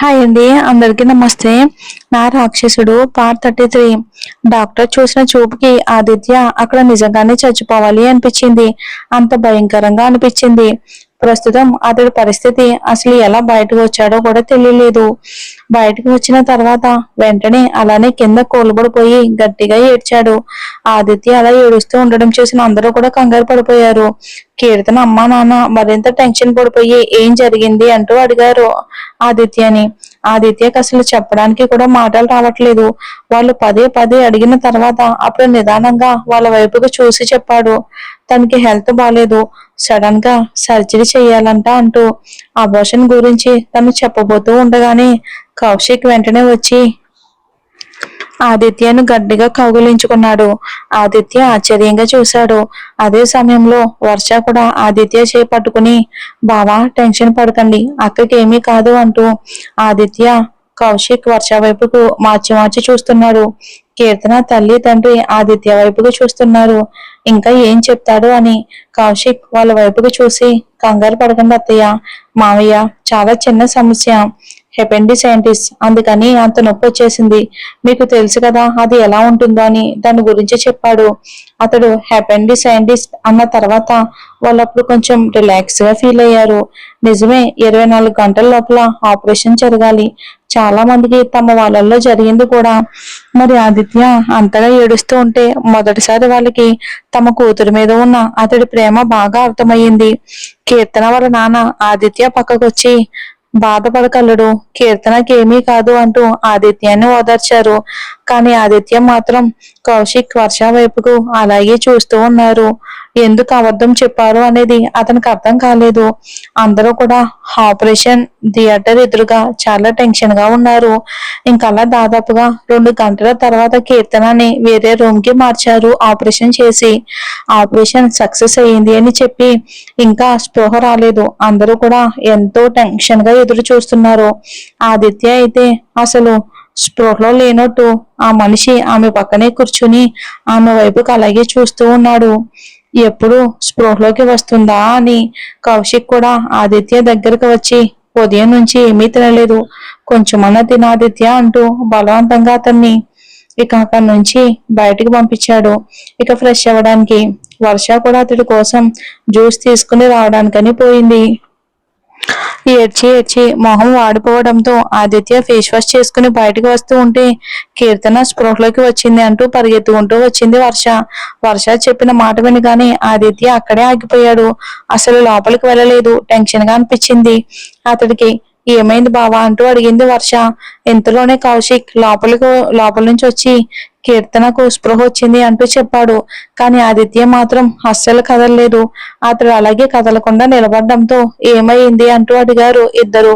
Hi అండి, అందరికీ నమస్తే. నా రాక్షసుడు పార్ట్ 33. డాక్టర్ చూసిన చూపుకి ఆదిత్య అక్కడ నిజంగానే చచ్చిపోవాలి అనిపించింది. అంత భయంకరంగా అనిపించింది. ప్రస్తుతం అతడి పరిస్థితి అసలు ఎలా బయటకు వచ్చాడో కూడా తెలియలేదు. బయటకు వచ్చిన తర్వాత వెంటనే అలానే కింద కూలబడిపోయి గట్టిగా ఏడ్చాడు. ఆదిత్య అలా ఏడుస్తూ ఉండడం చూసిన అందరూ కూడా కంగారు పడిపోయారు. కీర్తన అమ్మా నాన్న మరింత టెన్షన్ పడిపోయి ఏం జరిగింది అంటూ అడిగారు ఆదిత్యని. ఆదిత్యకి అసలు చెప్పడానికి కూడా మాటలు రావట్లేదు. వాళ్ళు పదే పదే అడిగిన తర్వాత అప్పుడు నిదానంగా వాళ్ళ వైపుకు చూసి చెప్పాడు. తనకి హెల్త్ బాగాలేదు, సడన్ గా సర్జరీ చెయ్యాలంట అంటూ అబార్షన్ గురించి తను చెప్పబోతూ ఉండగానే కౌశిక్ వెంటనే వచ్చి ఆదిత్యను గట్టిగా కౌగిలించుకున్నాడు. ఆదిత్య ఆశ్చర్యంగా చూశాడు. అదే సమయంలో వర్ష కూడా ఆదిత్య చేపట్టుకుని, బావా టెన్షన్ పడకండి, అక్కకి ఏమీ కాదు అంటూ ఆదిత్య కౌశిక్ వర్ష వైపుకు మార్చి మార్చి చూస్తున్నాడు. కీర్తన తల్లి తండ్రి ఆదిత్య వైపుకు చూస్తున్నారు. ఇంకా ఏం చెప్తాడు అని. కౌశిక్ వాళ్ళ వైపుకు చూసి, కంగారు పడకండి అత్తయ్య, మావయ్య, చాలా చిన్న సమస్య, హెపెండిసైటిస్, అందుకని అంత నొప్పి వచ్చేసింది. మీకు తెలుసు కదా అది ఎలా ఉంటుందో అని దాని గురించి చెప్పాడు. అతడు హెపెండిసైటిస్ అన్న తర్వాత వాళ్ళప్పుడు కొంచెం రిలాక్స్ గా ఫీల్ అయ్యారు. నిజమే, 24 గంటల లోపల ఆపరేషన్ జరగాలి. చాలా మందికి తమ వాళ్ళల్లో జరిగింది కూడా. మరి ఆదిత్య అంతగా ఏడుస్తూ ఉంటే మొదటిసారి వాళ్ళకి తమ కూతురు మీద ఉన్న అతడి ప్రేమ బాగా అర్థమయ్యింది. కీర్తన వాళ్ళ నాన్న ఆదిత్య పక్కకొచ్చి, బాధపడకల్లుడు, కీర్తనకి ఏమీ కాదు అంటూ ఆదిత్యాన్ని ఓదార్చారు. కానీ ఆదిత్య మాత్రం కౌశిక్ వర్ష వైపుకు అలాగే చూస్తూ ఉన్నారు. ఎందుకు అబద్ధం చెప్పారు అనేది అతనికి అర్థం కాలేదు. అందరూ కూడా ఆపరేషన్ థియేటర్ ఎదురుగా చాలా టెన్షన్ గా ఉన్నారు. ఇంకలా దాదాపుగా 2 గంటల తర్వాత కీర్తనని వేరే రూమ్ కి మార్చారు ఆపరేషన్ చేసి. ఆపరేషన్ సక్సెస్ అయ్యింది అని చెప్పి ఇంకా స్పృహ రాలేదు. అందరూ కూడా ఎంతో టెన్షన్ గా ఎదురు చూస్తున్నారు. ఆదిత్య అయితే అసలు స్పృహలో లేనట్టు ఆ మనిషి ఆమె పక్కనే కూర్చుని ఆమె వైపుకి అలాగే చూస్తూ ఉన్నాడు. ఎప్పుడు స్పృహలోకి వస్తుందా అని. కౌశిక్ కూడా ఆదిత్య దగ్గరకు వచ్చి, ఉదయం నుంచి ఏమీ తినలేదు, కొంచెమన్నా తినాదిత్య అంటూ బలవంతంగా అతన్ని ఇక అక్కడి నుంచి బయటికి పంపించాడు. ఇక ఫ్రెష్ అవ్వడానికి. వర్ష కూడా అతడి కోసం జ్యూస్ తీసుకుని రావడానికని పోయింది. ఏడ్చి ఏడ్చి మొహం వాడిపోవడంతో ఆదిత్య ఫేస్ వాష్ చేసుకుని బయటకు వస్తూ ఉంటే కీర్తన స్పృహలోకి వచ్చింది అంటూ పరిగెత్తుకుంటూ వచ్చింది వర్ష. వర్ష చెప్పిన మాట వినగానే ఆదిత్య అక్కడే ఆగిపోయాడు. అసలు లోపలికి వెళ్ళలేదు. టెన్షన్ గా అనిపించింది అతడికి. ఏమైంది బావా అంటూ అడిగింది వర్ష. ఇంతలోనే కౌశిక్ లోపల నుంచి వచ్చి కీర్తనకు స్పృహ వచ్చింది అంటూ చెప్పాడు. కానీ ఆదిత్య మాత్రం అస్సలు కదలలేదు. అతడు అలాగే కదలకుండా నిలబడడంతో ఏమైంది అంటూ అడిగారు ఇద్దరు.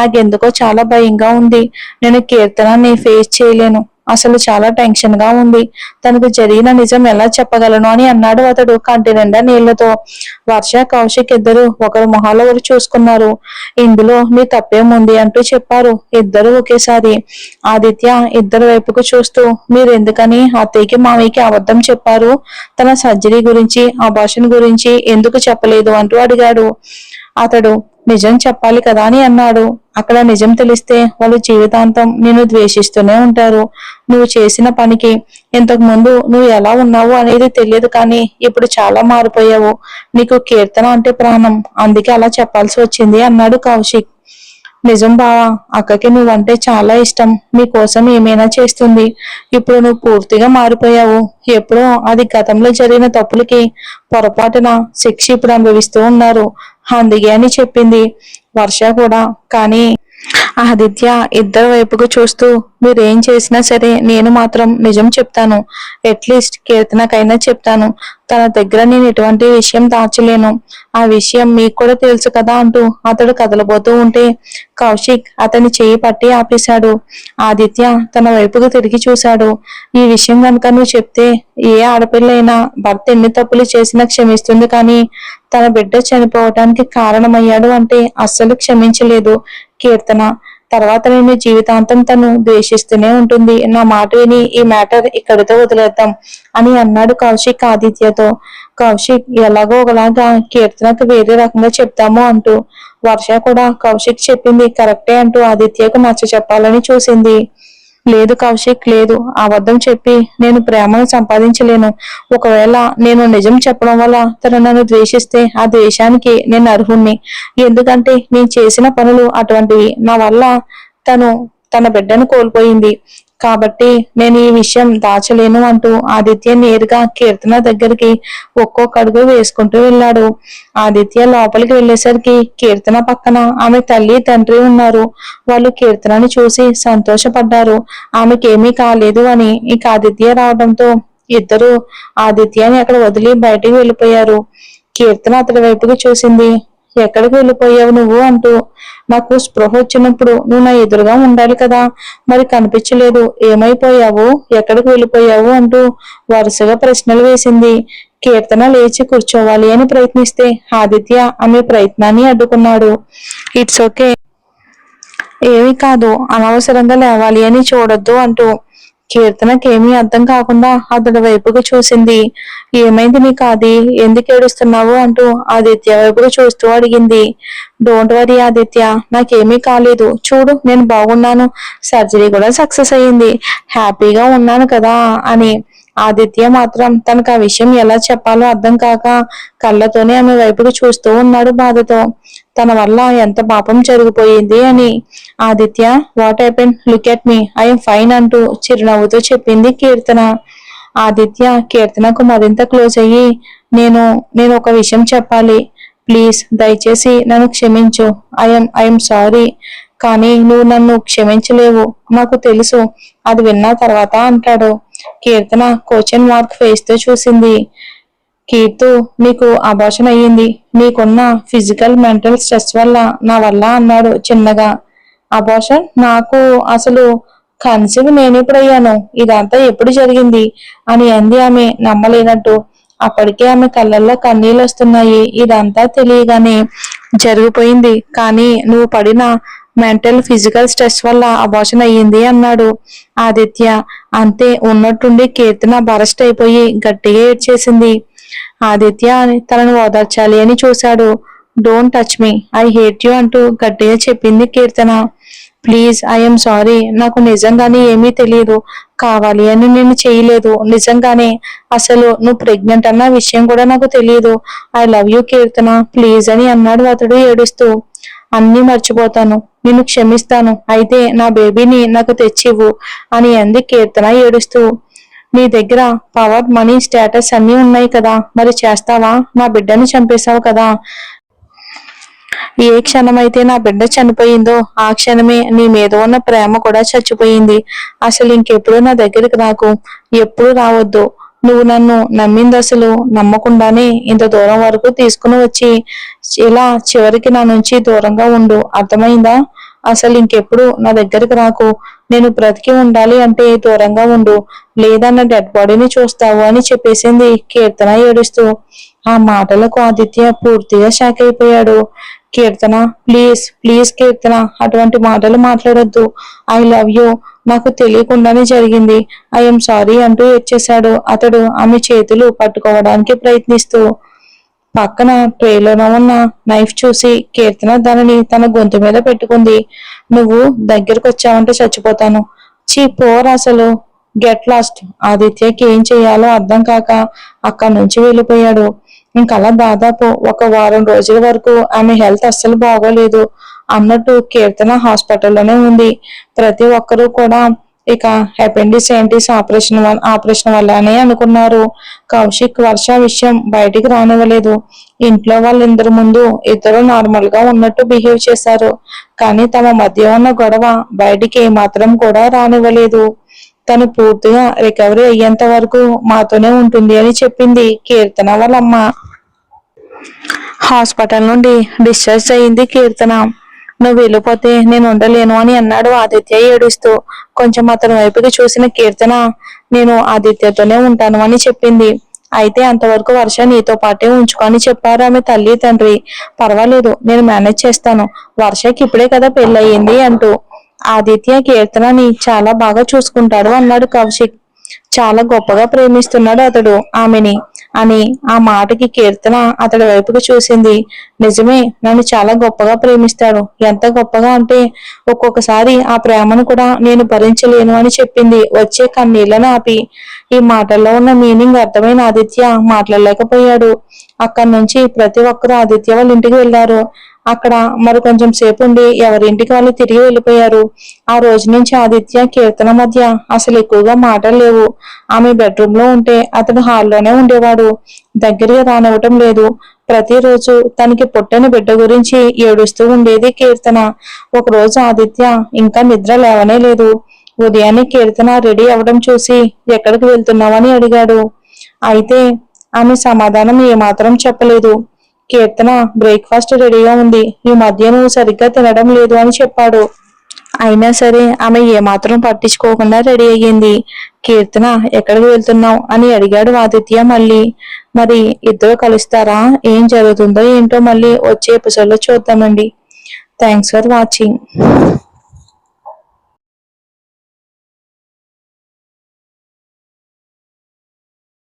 నాకెందుకో చాలా భయంగా ఉంది, నేను కీర్తనని ఫేస్ చేయలేను, అసలు చాలా టెన్షన్ గా ఉంది, తనకు జరిగిన నిజం ఎలా చెప్పగలను అని అన్నాడు అతడు కంటి నిండా నీళ్లతో. వర్ష కౌశిక్ ఇద్దరు ఒకరి మొహాలు ఒకరు చూసుకున్నారు. ఇందులో మీ తప్పేముంది అంటూ చెప్పారు ఇద్దరు ఒకేసారి. ఆదిత్య ఇద్దరు వైపుకు చూస్తూ, మీరు ఎందుకని అత్తయ్యకి మామయ్యకి అబద్ధం చెప్పారు, తన సర్జరీ గురించి అబార్షన్ గురించి ఎందుకు చెప్పలేదు అంటూ అడిగాడు. అతడు నిజం చెప్పాలి కదా అని అన్నాడు. అక్కడ నిజం తెలిస్తే వాళ్ళు జీవితాంతం నిన్ను ద్వేషిస్తూనే ఉంటారు. నువ్వు చేసిన పనికి ఇంతకు ముందు నువ్వు ఎలా ఉన్నావు అనేది తెలియదు, కానీ ఇప్పుడు చాలా మారిపోయావు. నీకు కీర్తన అంటే ప్రాణం, అందుకే అలా చెప్పాల్సి వచ్చింది అన్నాడు కౌశిక్. నిజం బావా, అక్కకి నువ్వంటే చాలా ఇష్టం, నీకోసం ఏమైనా చేస్తుంది. ఇప్పుడు నువ్వు పూర్తిగా మారిపోయావు. ఎప్పుడో అది గతంలో జరిగిన తప్పులకి పొరపాటున శిక్ష ఇప్పుడు అనుభవిస్తూ ఉన్నారు, అందుకే అని చెప్పింది వర్ష కూడా. కానీ ఆదిత్య ఇద్దరు వైపుకు చూస్తూ, మీరేం చేసినా సరే నేను మాత్రం నిజం చెప్తాను, అట్లీస్ట్ కీర్తనకైనా చెప్తాను, తన దగ్గర నేను ఎటువంటి విషయం దాచలేను, ఆ విషయం మీకు కూడా తెలుసు కదా అంటూ అతడు కదలబోతూ ఉంటే కౌశిక్ అతని చేయి పట్టి ఆపేశాడు. ఆదిత్య తన వైపుకు తిరిగి చూశాడు. ఈ విషయం కనుక నువ్వు చెప్తే ఏ ఆడపిల్లైనా భర్త ఎన్ని తప్పులు చేసినా క్షమిస్తుంది, కానీ తన బిడ్డ చనిపోవటానికి కారణమయ్యాడు అంటే అస్సలు క్షమించలేదు కీర్తన. తర్వాత నేను జీవితాంతం తను ద్వేషిస్తూనే ఉంటుంది. నా మాట విని ఈ మ్యాటర్ ఇక్కడితో వదిలేద్దాం అని అన్నాడు కౌశిక్ ఆదిత్యతో. కౌశిక్ ఎలాగో ఒకలాగా కీర్తనకు వేరే రకంగా చెప్తాము అంటూ, వర్ష కూడా కౌశిక్ చెప్పింది కరెక్టే అంటూ ఆదిత్యకు నచ్చ చెప్పాలని చూసింది. లేదు కౌశిక్ లేదు, అబద్ధం చెప్పి నేను ప్రేమను సంపాదించలేను. ఒకవేళ నేను నిజం చెప్పడం వల్ల తను నన్ను ద్వేషిస్తే ఆ ద్వేషానికి నేను అర్హుణ్ణి. ఎందుకంటే నేను చేసిన పనులు అటువంటివి. నా వల్ల తను తన బిడ్డను కోల్పోయింది కాబట్టి నేను ఈ విషయం దాచలేను అంటూ ఆదిత్య నేరుగా కీర్తన దగ్గరికి ఒక్కొక్క అడుగు వేసుకుంటూ వెళ్ళాడు. ఆదిత్య లోపలికి వెళ్ళేసరికి కీర్తన పక్కన ఆమె తల్లి తండ్రి ఉన్నారు. వాళ్ళు కీర్తనని చూసి సంతోషపడ్డారు. ఆమెకేమీ కాలేదు అని. ఇక ఆదిత్య రావడంతో ఇద్దరు ఆదిత్యని అక్కడ వదిలి బయటికి వెళ్ళిపోయారు. కీర్తన అతడి వైపుకి చూసింది. ఎక్కడికి వెళ్ళిపోయావు నువ్వు అంటూ. నాకు స్పృహ వచ్చినప్పుడు నువ్వు నా ఎదురుగా ఉండాలి కదా, మరి కనిపించలేదు, ఏమైపోయావు, ఎక్కడికి వెళ్ళిపోయావు అంటూ వరుసగా ప్రశ్నలు వేసింది. కీర్తన లేచి కూర్చోవాలి అని ప్రయత్నిస్తే ఆదిత్య ఆమె ప్రయత్నాన్ని అడ్డుకున్నాడు. ఇట్స్ ఓకే, ఏమీ కాదు, అనవసరంగా లేవాలి అని చూడొద్దు అంటూ. కీర్తనకేమీ అర్థం కాకుండా అతడి వైపుకు చూసింది. ఏమైంది నీకు అది, ఎందుకు ఏడుస్తున్నావు అంటూ ఆదిత్య వైపుకు చూస్తూ అడిగింది. డోంట్ వరీ ఆదిత్య, నాకేమీ కాలేదు, చూడు నేను బాగున్నాను, సర్జరీ కూడా సక్సెస్ అయ్యింది, హ్యాపీగా ఉన్నాను కదా అని. ఆదిత్య మాత్రం తనకు ఆ విషయం ఎలా చెప్పాలో అర్థం కాక కళ్ళతోనే ఆమె వైపుకు చూస్తూ ఉన్నాడు బాధతో. తన వల్ల ఎంత పాపం జరిగిపోయింది అని. Aditya, what happen, look at me, I'm fine అంటూ చిరునవ్వుతో చెప్పింది కీర్తన. ఆదిత్య కీర్తనకు మరింత క్లోజ్ అయ్యి, నేను ఒక విషయం చెప్పాలి, ప్లీజ్ దయచేసి నన్ను క్షమించు, ఐఎమ్ సారీ, కానీ నువ్వు నన్ను క్షమించలేవు, నాకు తెలుసు, అది విన్న తర్వాత అంటాడు. కీర్తన క్వశ్చన్ మార్క్ ఫేస్ తో చూసింది. కీర్తు, నీకు అబార్షన్ అయ్యింది, నీకున్న ఫిజికల్ మెంటల్ స్ట్రెస్ వల్ల, నా వల్ల అన్నాడు చిన్నగా. అబార్షన్? నాకు అసలు కన్సీవ్ నేనెప్పుడయ్యాను, ఇదంతా ఎప్పుడు జరిగింది అని అంది ఆమె నమ్మలేనట్టు. అప్పటికే ఆమె కళ్ళల్లో కన్నీళ్ళు వస్తున్నాయి. ఇదంతా తెలియగానే జరిగిపోయింది, కానీ నువ్వు పడిన మెంటల్ ఫిజికల్ స్ట్రెస్ వల్ల అబార్షన్ అయ్యింది అన్నాడు ఆదిత్య. అంతే, ఉన్నట్టుండి కీర్తన బరస్ట్ అయిపోయి గట్టిగా ఏడ్చేసింది. ఆదిత్య తనను ఓదార్చాలి అని చూశాడు. Don't touch me, I hate you అంటూ గట్టిగా చెప్పింది కీర్తన. ప్లీజ్, ఐఎమ్ సారీ, నాకు నిజంగానే ఏమీ తెలియదు, కావాలి అని నేను చేయలేదు, నిజంగానే, అసలు నువ్వు ప్రెగ్నెంట్ అన్న విషయం కూడా నాకు తెలియదు, I love you Keerthana, please అని అన్నాడు అతడు ఏడుస్తూ. అన్నీ మర్చిపోతాను, నిన్ను క్షమిస్తాను, అయితే నా బేబీని నాకు తెచ్చివ్వు అని అంది కీర్తన ఏడుస్తూ. నీ దగ్గర పవర్, మనీ, స్టేటస్ అన్నీ ఉన్నాయి కదా, మరి చేస్తావా, నా బిడ్డని చంపేశావు కదా, ఏ క్షణమైతే నా బిడ్డ చనిపోయిందో ఆ క్షణమే నీ మీద ఉన్న ప్రేమ కూడా చచ్చిపోయింది. అసలు ఇంకెప్పుడు నా దగ్గరికి రాకు, ఎప్పుడు రావద్దు. నువ్వు నన్ను నమ్మింది అసలు నమ్మకుండానే ఇంత దూరం వరకు తీసుకుని వచ్చి ఇలా చివరికి నా నుంచి దూరంగా ఉండు, అర్థమైందా? అసలు ఇంకెప్పుడు నా దగ్గరికి రాకు, నేను బ్రతికి ఉండాలి అంటే దూరంగా ఉండు, లేదా నా డెడ్ బాడీని చూస్తావు అని చెప్పేసింది కీర్తన ఏడుస్తూ. ఆ మాటలకు ఆదిత్య పూర్తిగా షాక్ అయిపోయాడు. కీర్తన, ప్లీజ్ ప్లీజ్ కీర్తన, అటువంటి మాటలు మాట్లాడొద్దు, ఐ లవ్ యూ, నాకు తెలియకుండానే జరిగింది, ఐఎమ్ సారీ అంటూ ఏడ్చేశాడు అతడు ఆమె చేతులు పట్టుకోవడానికి ప్రయత్నిస్తూ. పక్కన ట్రేలోనే ఉన్న నైఫ్ చూసి కీర్తన దానిని తన గొంతు మీద పెట్టుకుంది. నువ్వు దగ్గరకు వచ్చావంటే చచ్చిపోతాను, చీ పోర్ అసలు, గెట్ లాస్ట్. ఆదిత్యకి ఏం చెయ్యాలో అర్థం కాక అక్కడి నుంచి వెళ్ళిపోయాడు. ఇంకలా దాదాపు ఒక వారం రోజుల వరకు ఆమె హెల్త్ అస్సలు బాగోలేదు. అన్నట్టు కీర్తన హాస్పిటల్లోనే ఉంది. ప్రతి ఒక్కరూ కూడా ఇక అపెండిసైటిస్ ఆపరేషన్ వల్లనే అనుకున్నారు. కౌశిక్ వర్ష విషయం బయటికి రానివ్వలేదు. ఇంట్లో వాళ్ళందరి ముందు ఇద్దరు నార్మల్ గా ఉన్నట్టు బిహేవ్ చేశారు, కానీ తమ మధ్య ఉన్న గొడవ బయటికి ఏమాత్రం కూడా రానివ్వలేదు. తను పూర్తిగా రికవరీ అయ్యేంత వరకు మాతోనే ఉంటుంది అని చెప్పింది కీర్తన వాళ్ళమ్మ. హాస్పిటల్ నుండి డిశ్చార్జ్ అయింది కీర్తన. నువ్వు వెళ్ళిపోతే నేను ఉండలేను అని అన్నాడు ఆదిత్య ఏడుస్తూ. కొంచెం అతని వైపుకి చూసిన కీర్తన, నేను ఆదిత్యతోనే ఉంటాను అని చెప్పింది. అయితే అంతవరకు వర్ష నీతో పాటే ఉంచుకొని చెప్పారు ఆమె తల్లి తండ్రి. పర్వాలేదు, నేను మేనేజ్ చేస్తాను, వర్షకి ఇప్పుడే కదా పెళ్ళయింది అంటూ. ఆదిత్య కీర్తనని చాలా బాగా చూసుకుంటాడు అన్నాడు కౌశిక్. చాలా గొప్పగా ప్రేమిస్తున్నాడు అతడు ఆమెని అని. ఆ మాటకి కీర్తన అతడి వైపుకి చూసింది. నిజమే, నన్ను చాలా గొప్పగా ప్రేమిస్తాడు. ఎంత గొప్పగా అంటే ఒక్కొక్కసారి ఆ ప్రేమను కూడా నేను భరించలేను అని చెప్పింది వచ్చే కన్నీళ్లను ఆపి. ఈ మాటల్లో ఉన్న మీనింగ్ అర్థమైన ఆదిత్య మాట్లాడలేకపోయాడు. అక్కడి నుంచి ప్రతి ఒక్కరూ ఆదిత్య వాళ్ళ ఇంటికి వెళ్లారు. అక్కడ మరి కొంచెం సేపు ఉండి ఎవరింటికి వాళ్ళు తిరిగి వెళ్ళిపోయారు. ఆ రోజు నుంచి ఆదిత్య కీర్తన మధ్య అసలు ఎక్కువగా మాటలు లేవు. ఆమె బెడ్రూమ్ లో ఉంటే అతడు హాల్లోనే ఉండేవాడు. దగ్గరికి రానివ్వటం లేదు. ప్రతిరోజు తనకి పుట్టిన బిడ్డ గురించి ఏడుస్తూ ఉండేది కీర్తన. ఒకరోజు ఆదిత్య ఇంకా నిద్ర లేవనే లేదు. ఉదయాన్నే కీర్తన రెడీ అవ్వడం చూసి ఎక్కడికి వెళ్తున్నావని అడిగాడు. అయితే ఆమె సమాధానం ఏమాత్రం చెప్పలేదు. కీర్తన బ్రేక్ఫాస్ట్ రెడీగా ఉంది, ఈ మధ్య నువ్వు సరిగ్గా తినడం లేదు అని చెప్పాడు. అయినా సరే ఆమె ఏమాత్రం పట్టించుకోకుండా రెడీ అయ్యింది. కీర్తన ఎక్కడికి వెళ్తున్నావు అని అడిగాడు ఆదిత్య మళ్ళీ. మరి ఇద్దరు కలుస్తారా, ఏం జరుగుతుందో ఏంటో మళ్ళీ వచ్చే ఎపిసోడ్ లో చూద్దామండి. Thanks for watching.